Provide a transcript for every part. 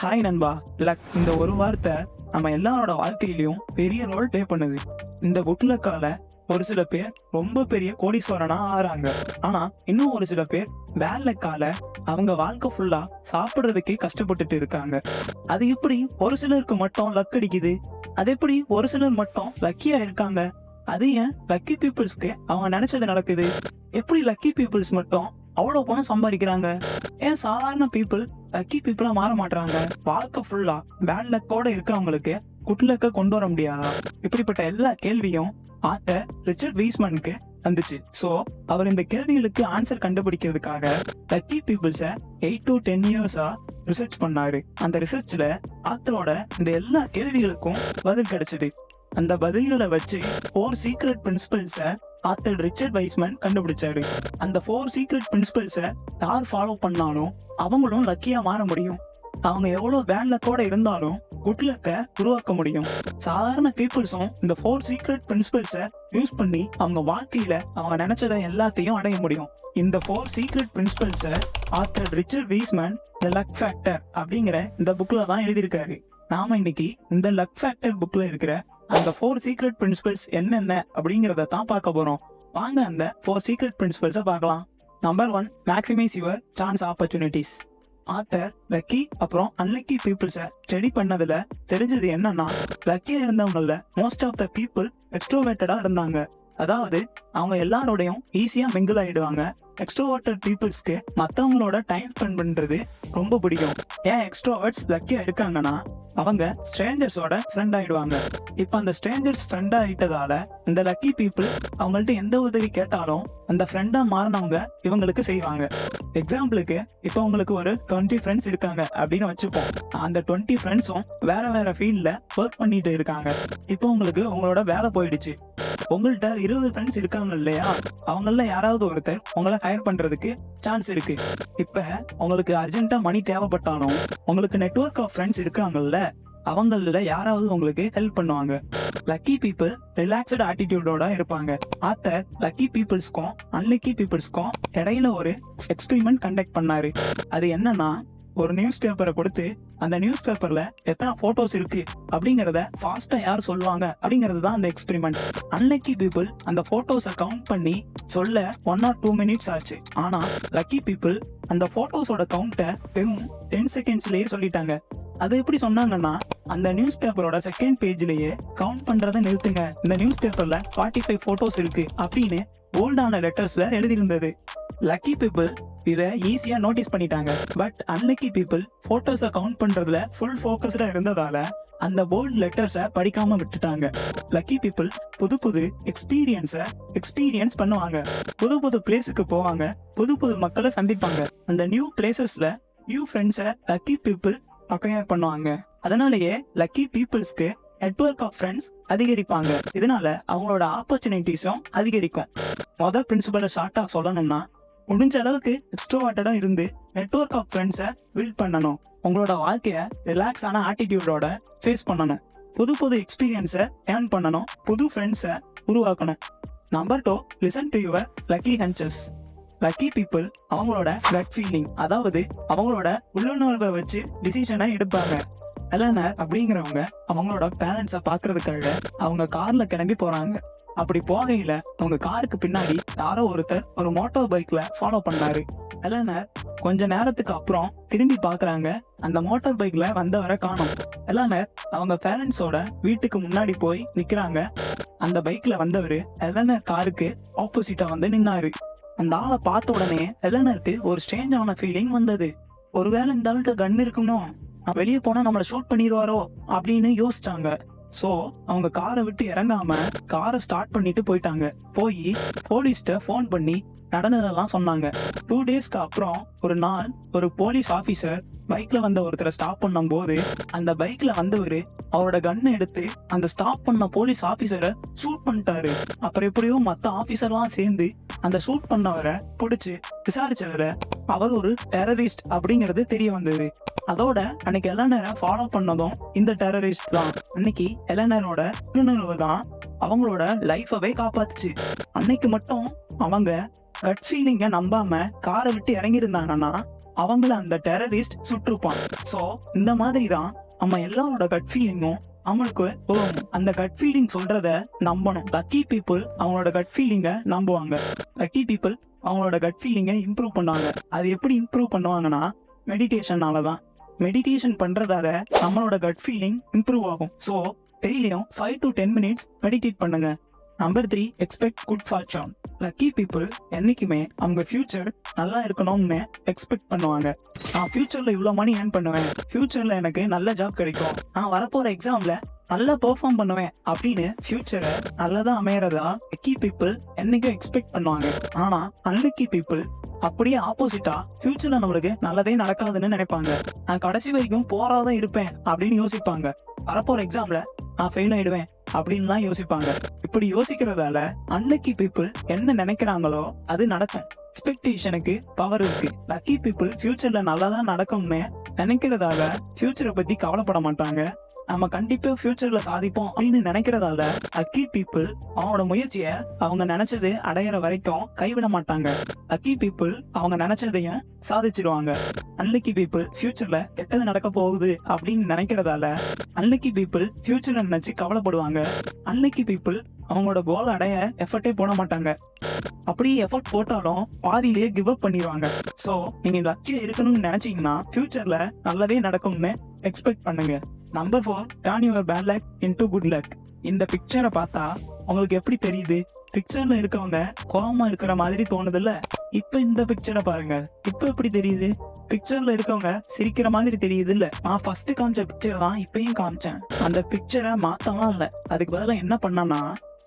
Hi நண்பா. Luck இந்த ஒரு வார்த்தை நம்ம எல்லாரோட வாழ்க்கையிலயும் பெரிய ரோல் ப்ளே பண்ணுது. இந்த குட் லக்கால ஒரு சில பேர் ரொம்ப பெரிய கோடீஸ்வரனா ஆறாங்க. ஆனா இன்னும் ஒரு சில பேர் பேட் லக்கால அவங்க வாழ்க்கை ஃபுல்லா சாப்பிடுறதுக்கே கஷ்டப்பட்டுட்டு இருக்காங்க. அது எப்படி ஒரு சிலருக்கு மட்டும் லக் அடிக்குது? அது எப்படி ஒரு சிலர் மட்டும் லக்கியா இருக்காங்க? அது ஏன் லக்கி பீப்புள்ஸ்க்கு அவங்க நினைச்சது நடக்குது? எப்படி லக்கி பீப்புள்ஸ் மட்டும் அவ்வளவு பணம் சம்பாதிக்கிறாங்க? ஏன் சாதாரண பீப்புள் லக்கி பீப்புளா மாற மாட்டாங்க? வாழ்க்கை ஃபுல்லா பேட் லக்கோட இருக்கிறவங்களுக்கு குட் லக்க கொண்டு வர முடியாதா? இப்படிப்பட்ட எல்லா கேள்வியும் ஆத்தர் ரிச்சர்ட் வீஸ்மனுக்கு வந்துச்சு. சோ அவர் இந்த கேள்விகளுக்கு ஆன்சர் கண்டுபிடிக்கிறதுக்காக லக்கி பீப்புள்ஸ 8 to 10 இயர்ஸா ரிசர்ச் பண்ணாரு. அந்த ரிசர்ச்ல ஆத்தரோட இந்த எல்லா கேள்விகளுக்கும் பதில் கிடைச்சது. அந்த பதில்களை வச்சு 4 சீக்ரெட் பிரின்சிபல்ஸ ஆத்தர் ரிச்சர்ட் வைஸ்மன் கண்டுபிடிச்சாரு. அந்த 4 சீக்ரெட் பிரின்சிபல்ஸ யார் ஃபாலோ பண்ணாலும் அவங்களும் லக்கியா மாற முடியும். அவங்க எவ்வளவு பேட் லக்கோட இருந்தாலும் குட் லக்க உருவாக்க முடியும். சாதாரண பீப்புள்ஸும் இந்த 4 சீக்ரெட் பிரின்சிபல்ஸ யூஸ் பண்ணி அவங்க வாழ்க்கையில அவங்க நினைச்சதை எல்லாத்தையும் அடைய முடியும். இந்த 4 சீக்ரெட் பிரின்சிபல்ஸ ஆத்தர் ரிச்சர்ட் வீஸ்மன் தி லக் ஃபேக்டர் அப்படிங்கிற இந்த புக்ல தான் எழுதியிருக்காரு. நாம இன்னைக்கு இந்த லக் ஃபேக்டர் புக்ல இருக்கிற அந்த 4 சீக்ரெட் பிரின்சிபல்ஸ் என்னென்ன அப்படிங்கறத தான் பார்க்க போறோம். வாங்க அந்த 4 சீக்ரெட் பிரின்சிபல்ஸை பார்க்கலாம். Number 1, maximise your chance opportunities. Author lucky அப்புறம் அன்லக்கி பீப்புள்ஸை ஸ்டடி பண்ணதுல தெரிஞ்சது என்னன்னா, லக்கியா இருந்தவங்கள மோஸ்ட் ஆஃப் த பீப்புள் எக்ஸ்ட்ரோவேர்ட்டடா இருந்தாங்க. அதாவது அவங்க எல்லாரோடையும் ஈஸியா மிங்கிள் ஆயிடுவாங்க. எக்ஸ்ட்ரோவர்ட்டட் பீப்புள்ஸ்க்கு மற்றவங்களோட டைம் ஸ்பெண்ட் பண்றது ரொம்ப பிடிக்கும். ஏன் எக்ஸ்ட்ரோவர்ட்ஸ் லக்கியா இருக்காங்கன்னா, அவங்க ஸ்ட்ரேஞ்சர்ஸோட ஃப்ரெண்ட் ஆயிடுவாங்க. இப்ப அந்த ஸ்ட்ரேஞ்சர்ஸ் ஃப்ரெண்ட் ஆயிட்டதால இந்த லக்கி பீப்புள் அவங்கள்ட்ட எந்த உதவி கேட்டாலும் அந்த ஃப்ரெண்டா மாறினவங்க இவங்களுக்கு செய்வாங்க. எக்ஸாம்பிளுக்கு இப்ப உங்களுக்கு ஒரு 20 ஃப்ரெண்ட்ஸ் இருக்காங்க அப்படின்னு வச்சுப்போம். அந்த 20 ஃப்ரெண்ட்ஸும் வேற வேற ஃபீல்ட்ல ஒர்க் பண்ணிட்டு இருக்காங்க. இப்போ உங்களுக்கு உங்களோட வேலை போயிடுச்சு. உங்கள்ட்ட 20 ஃப்ரெண்ட்ஸ் இருக்காங்க இல்லையா, அவங்கள யாராவது ஒருத்தர் உங்களை ஹையர் பண்றதுக்கு சான்ஸ் இருக்கு. இப்ப உங்களுக்கு அர்ஜென்ட்டா மணி தேவைப்பட்டாலும் உங்களுக்கு நெட்வொர்க் ஆஃப் ஃப்ரெண்ட்ஸ் இருக்காங்கல்ல, அவங்கள யாராவது உங்களுக்கு ஹெல்ப் பண்ணுவாங்க. லக்கி பீப்புள் ரிலாக்ஸ்டு ஆட்டிடியூடோட இருப்பாங்க. ஆத்தர் லக்கி பீப்புள்ஸ்க்கும் அன்லக்கி பீப்புள்ஸ்க்கும் இடையில ஒரு எக்ஸ்பெரிமெண்ட் கண்டக்ட் பண்ணாரு. அது என்னன்னா, ஒரு நியூஸ் பேப்பரை கொடுத்து அந்த நியூஸ் பேப்பர்ல எத்தனை போட்டோஸ் இருக்கு அப்படிங்கறத ஃபாஸ்டா யார் சொல்லுவாங்க அப்படிங்கிறது தான் அந்த எக்ஸ்பெரிமெண்ட். அன்லக்கி பீப்புள் அந்த போட்டோஸை கவுண்ட் பண்ணி சொல்ல 1 or 2 minutes ஆச்சு. ஆனா லக்கி பீப்புள் அந்த போட்டோஸோட கவுண்ட்டை வெறும் 10 செகண்ட்ஸ்லயே சொல்லிட்டாங்க. அது எப்படி சொன்னாங்கன்னா, அந்த நியூஸ் பேப்பரோட செகண்ட் பேஜ்லயே கவுண்ட் பண்றதை நிறுத்துங்க, இந்த நியூஸ் பேப்பர்ல 45 போட்டோஸ் இருக்கு அப்படின்னு போல்டான லெட்டர்ஸ்ல எழுதியிருந்தது. லக்கி பீப்புள் இதை ஈஸியா நோட்டீஸ் பண்ணிட்டாங்க. பட் அன்லக்கி பீப்புள் போட்டோஸை கவுண்ட் பண்றதுல ஃபுல் ஃபோக்கஸ்டா இருந்ததால அந்த போல்ட் லெட்டர்ஸை படிக்காம விட்டுட்டாங்க. லக்கி பீப்புள் புது புது எக்ஸ்பீரியன்ஸ் பண்ணுவாங்க. புது புது பிளேஸுக்கு போவாங்க. புது புது மக்களை சந்திப்பாங்க. அந்த நியூ பிளேசஸ்ல நியூ ஃப்ரெண்ட்ஸை லக்கி பீப்புள் அக்வயர் பண்ணுவாங்க. அதனாலேயே லக்கி பீப்புள்ஸ்க்கு நெட்வொர்க் ஆஃப் ஃப்ரெண்ட்ஸ் அதிகரிப்பாங்க. இதனால அவங்களோட ஆப்பர்ச்சுனிட்டிஸும் அதிகரிக்கும். மொதல் பிரின்சிபலை ஷார்ட்டா சொல்லணும்னா, முடிஞ்ச அளவுக்கு எக்ஸ்ட்ரோவர்ட்டடா இருந்து நெட்வொர்க் ஆஃப் ஃப்ரெண்ட்ஸை பில்ட் பண்ணணும். உங்களோட வாழ்க்கைய ரிலாக்ஸான ஆட்டிடியூடோட ஃபேஸ் பண்ணணும். புது புது எக்ஸ்பீரியன்ஸை ஏர்ன் பண்ணணும். புது ஃப்ரெண்ட்ஸை உருவாக்கணும். Number 2, listen to your lucky hunches. Lucky people அவங்களோட கட் ஃபீலிங், அதாவது அவங்களோட உள்ளுணர்வை வச்சு டிசிஷனை எடுப்பாங்க. எலனர் அப்படிங்கிறவங்க அவங்களோட பேரண்ட்ஸை பாக்குறதுக்காக அவங்க கார்ல கிளம்பி போறாங்க. அப்படி போகையில அவங்க காருக்கு பின்னாடி யாரோ ஒருத்தர் ஒரு மோட்டார் பைக்ல ஃபாலோ பண்ணாரு. எலனர் கொஞ்ச நேரத்துக்கு அப்புறம் திரும்பி பாக்குறாங்க. அந்த மோட்டார் பைக்ல வந்தவரை காணோம். எலனர் அவங்க பேரண்ட்ஸோட வீட்டுக்கு முன்னாடி போய் நிக்கிறாங்க. அந்த பைக்ல வந்தவரு எலனர் காருக்கு ஆப்போசிட்டா வந்து நின்னாரு. அந்த ஆளை பார்த்த உடனே எலனருக்கு ஒரு ஸ்ட்ரேஞ்சான ஃபீலிங் வந்தது. ஒருவேளை இந்த ஆள்கிட்ட கன் இருக்குமோ, நான் வெளியே போனா நம்மளை ஷூட் பண்ணிடுவாரோ அப்படின்னு யோசிச்சாங்க. சோ அவங்க காரை விட்டு இறங்காம காரை ஸ்டார்ட் பண்ணிட்டு போயிட்டாங்க. போய் போலீஸ்ட போன் பண்ணி நடந்ததெல்லாம் சொன்னாங்க. 2 டேஸ்க்கு அப்புறம் ஒரு நாள் ஒரு போலீஸ் ஆபீசர் பைக்ல வந்த ஒருத்தரை ஸ்டாப் பண்ணும் போது அந்த பைக்ல வந்தவரு அவரோட கன்னை எடுத்து அந்த ஸ்டாப் பண்ண போலீஸ் ஆபீசரை ஷூட் பண்ணிட்டாரு. அப்புறம் எப்படியோ மத்த ஆபீசர்லாம் சேர்ந்து அந்த ஷூட் பண்ணவரை பிடிச்சு விசாரிச்சதுல அவர் ஒரு டெரரிஸ்ட் அப்படிங்கிறது தெரிய வந்தது. அதோட அன்னைக்கு எலனரை ஃபாலோ பண்ணதும் இந்த டெரரிஸ்ட் தான். அன்னைக்கு எலனரோட உள்ளுணர்வு தான் அவங்களோட லைஃபவே காப்பாத்துச்சு. அன்னைக்கு மட்டும் அவங்க கட் ஃபீலிங்க நம்பாம காரை விட்டு இறங்கி இருந்தாங்கன்னா அவங்கள அந்த டெரரிஸ்ட் சுட்டிருப்பான். சோ இந்த மாதிரி தான் நம்ம எல்லாரோட கட் ஃபீலிங்கும் அவங்களுக்கு போகணும். அந்த கட் ஃபீலிங் சொல்றத நம்பணும். லக்கி பீப்புள் அவங்களோட கட் ஃபீலிங்கை நம்புவாங்க. லக்கி பீப்புள் அவங்களோட கட் ஃபீலிங்கை இம்ப்ரூவ் பண்ணுவாங்க. அது எப்படி இம்ப்ரூவ் பண்ணுவாங்கன்னா மெடிடேஷனால தான். மெடிடேஷன் பண்றதால நம்மளோட கட் ஃபீலிங் இம்ப்ரூவ் ஆகும். ஸோ டெய்லியும் 5 to 10 minutes மெடிடேட் பண்ணுங்க. Number 3, expect good fortune. Lucky people என்னைக்குமே அவங்க ஃபியூச்சர் நல்லா இருக்கணும்னு எக்ஸ்பெக்ட் பண்ணுவாங்க. நான் ஃபியூச்சர்ல இவ்வளோ மணி ஏர்ன் பண்ணுவேன், ஃபியூச்சர்ல எனக்கு நல்ல ஜாப் கிடைக்கும், நான் வரப்போற எக்ஸாம்ல நல்லா பெர்ஃபார்ம் பண்ணுவேன் அப்படின்னு ஃபியூச்சரை நல்லதா அமையறதா லக்கி பீப்புள் என்னைக்கும் எக்ஸ்பெக்ட் பண்ணுவாங்க. ஆனா அன்லக்கி பீப்புள் அப்படியே ஆப்போசிட்டா ஃபியூச்சர்ல நம்மளுக்கு நல்லதே நடக்காதுன்னு நினைப்பாங்க. நான் கடைசி வரைக்கும் போராதான் இருப்பேன் அப்படின்னு யோசிப்பாங்க. வரப்போற எக்ஸாம்ல நான் ஃபெயில் ஆயிடுவேன் அப்படின்லாம் யோசிப்பாங்க. இப்படி யோசிக்கிறதால அன்லக்கி பீப்புள் என்ன நினைக்கிறாங்களோ அது நடக்கும். எக்ஸ்பெக்டேஷனுக்கு பவர் இருக்கு. லக்கி பீப்புள் ஃபியூச்சர்ல நல்லாதான் நடக்கும்னு நினைக்கிறதால ஃபியூச்சரை பத்தி கவலைப்பட மாட்டாங்க. நம்ம கண்டிப்பா ஃபியூச்சர்ல சாதிப்போம் அப்படின்னு நினைக்கிறதால லக்கி பீப்புள் அவங்களோட முயற்சியை அவங்க நினைச்சது அடையிற வரைக்கும் கைவிட மாட்டாங்க. லக்கி பீப்புள் அவங்க நினைச்சதையும் சாதிச்சிருவாங்க. அன்லக்கி பீப்புள் ஃபியூச்சர்ல கெட்டது நடக்க போகுது அப்படின்னு நினைக்கிறதால அன்லக்கி பீப்புள் ஃபியூச்சரை நினைச்சு கவலைப்படுவாங்க. அன்லக்கி பீப்புள் அவங்களோட கோல் அடைய எஃபர்ட்டே போட மாட்டாங்க. அப்படியே எஃபர்ட் போட்டாலும் பாதியிலேயே கிவ் அப் பண்ணிடுவாங்க. சோ நீங்க லக்கியா இருக்கணும்னு நினைச்சீங்கன்னா ஃபியூச்சர்ல நல்லதே நடக்கும்னு எக்ஸ்பெக்ட் பண்ணுங்க. Number 4, turn your bad luck into good luck. இந்த பிக்சரை பார்த்தா உங்களுக்கு எப்படி தெரியுது? பிக்சர்ல இருக்கவங்க கோவமா இருக்கிற மாதிரி தோணுது இல்ல? இப்ப இந்த பிக்சரை பாருங்க, இப்ப எப்படி தெரியுது? பிக்சர்ல இருக்கவங்க சிரிக்கிற மாதிரி தெரியுது இல்ல? நான் ஃபர்ஸ்ட் காமிச்ச பிக்சர் தான் இப்பயும் காமிச்சேன். அந்த பிக்சரை மாத்தலாம் இல்ல, அதுக்கு பதிலா என்ன பண்ணனா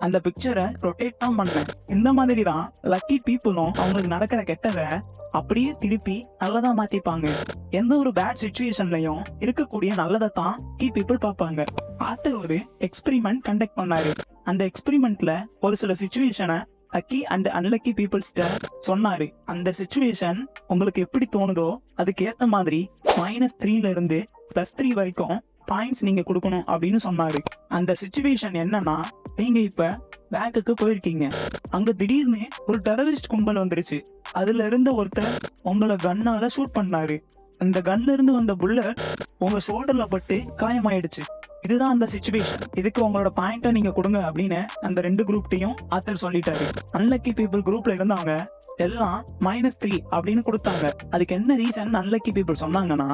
அந்த பிக்சரை ரொட்டேட் தான் பண்ணேன். இந்த மாதிரி தான் லக்கி பீப்புளும் அவங்களுக்கு நடக்கிற கெட்டதை அப்படியே திருப்பி நல்லதா மாத்திப்பாங்க. எந்த ஒரு பேட் சிச்சுவேஷன்லயும் இருக்கக்கூடிய நல்லதை தான் லக்கி பீப்புள் பார்ப்பாங்க. ஆத்தர் ஒரு எக்ஸ்பெரிமெண்ட் கண்டக்ட் பண்ணாரு. அந்த எக்ஸ்பெரிமெண்ட்ல ஒரு சில சிச்சுவேஷனை லக்கி அண்ட் அன்லக்கி பீப்புள்ஸ்ட சொன்னாரு. அந்த சிச்சுவேஷன் உங்களுக்கு எப்படி தோணுதோ அதுக்கு ஏத்த மாதிரி -3ல இருந்து +3 வரைக்கும் பாயிண்ட்ஸ் நீங்க கொடுக்கணும் அப்படின்னு சொன்னாரு. அந்த சிச்சுவேஷன் என்னன்னா, நீங்க இப்ப பேங்குக்கு போயிருக்கீங்க, அங்க திடீர்னு ஒரு டெரரிஸ்ட் கும்பல் வந்துருச்சு. அதுல இருந்த ஒருத்தர் உங்களை கன்னால ஷூட் பண்ணாரு. அந்த கன்ல இருந்து வந்த புல்லட் உங்க ஷோல்டர்ல பட்டு காயமாயிடுச்சு. இதுதான் அந்த சிச்சுவேஷன். இதுக்கு உங்களோட பாயிண்ட நீங்க கொடுங்க அப்படின்னு அந்த 2 குரூப்டையும் ஆத்தர் சொல்லிட்டாரு. அன்லக்கி பீப்புள் குரூப்ல இருந்தவங்க எல்லாம் -3 அப்படின்னு கொடுத்தாங்க. அதுக்கு என்ன ரீசன் அன்லக்கி பீப்புள் சொன்னாங்கன்னா,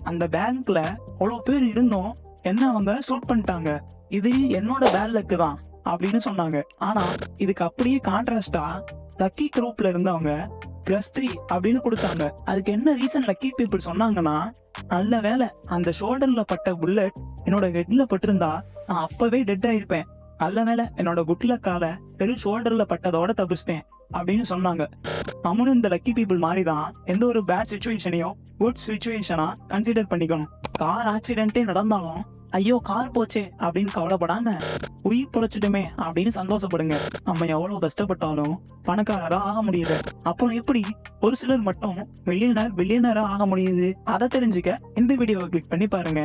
அந்த பேங்க்ல அவ்வளவு பேர் இருந்தும் என்ன அவங்க ஷூட் பண்ணிட்டாங்க, இது என்னோட பேட் லக்கு தான் அப்படின்னு சொன்னாங்க. ஆனா இதுக்கு அப்படியே கான்ட்ராஸ்டா லக்கி குரூப்ல இருந்தவங்க +3 அப்படின்னு கொடுத்தாங்க. அதுக்கு என்ன ரீசன் லக்கி பீப்புள் சொன்னாங்கன்னா, நல்ல வேலை அந்த ஷோல்டர்ல பட்ட புல்லட் என்னோட ஹெட்ல பட்டிருந்தா நான் அப்பவே டெட் ஆயிருப்பேன், நல்ல வேலை என்னோட குட்லக்கால பெரும் ஷோல்டர்ல பட்டதோட தப்பிச்சிட்டேன் அப்படின்னு சொன்னாங்க. நம்மளும் இந்த லக்கி பீப்புள் மாதிரி தான் எந்த ஒரு பேட் சிச்சுவேஷனையும் குட் சிச்சுவேஷனா கன்சிடர் பண்ணிக்கணும். கார் ஆக்சிடென்ட்டே நடந்தாலும் ஐயோ கார் போச்சே அப்படின்னு கவலைப்படாம உயிர் பொழைச்சிட்டுமே அப்படின்னு சந்தோஷப்படுங்க. நம்ம எவ்வளவு கஷ்டப்பட்டாலும் பணக்காரரா ஆக முடியுது. அப்புறம் எப்படி ஒரு சிலர் மட்டும் மில்லியனரா ஆக முடியுது? அதை தெரிஞ்சுக்க இந்த வீடியோவை கிளிக் பண்ணி பாருங்க.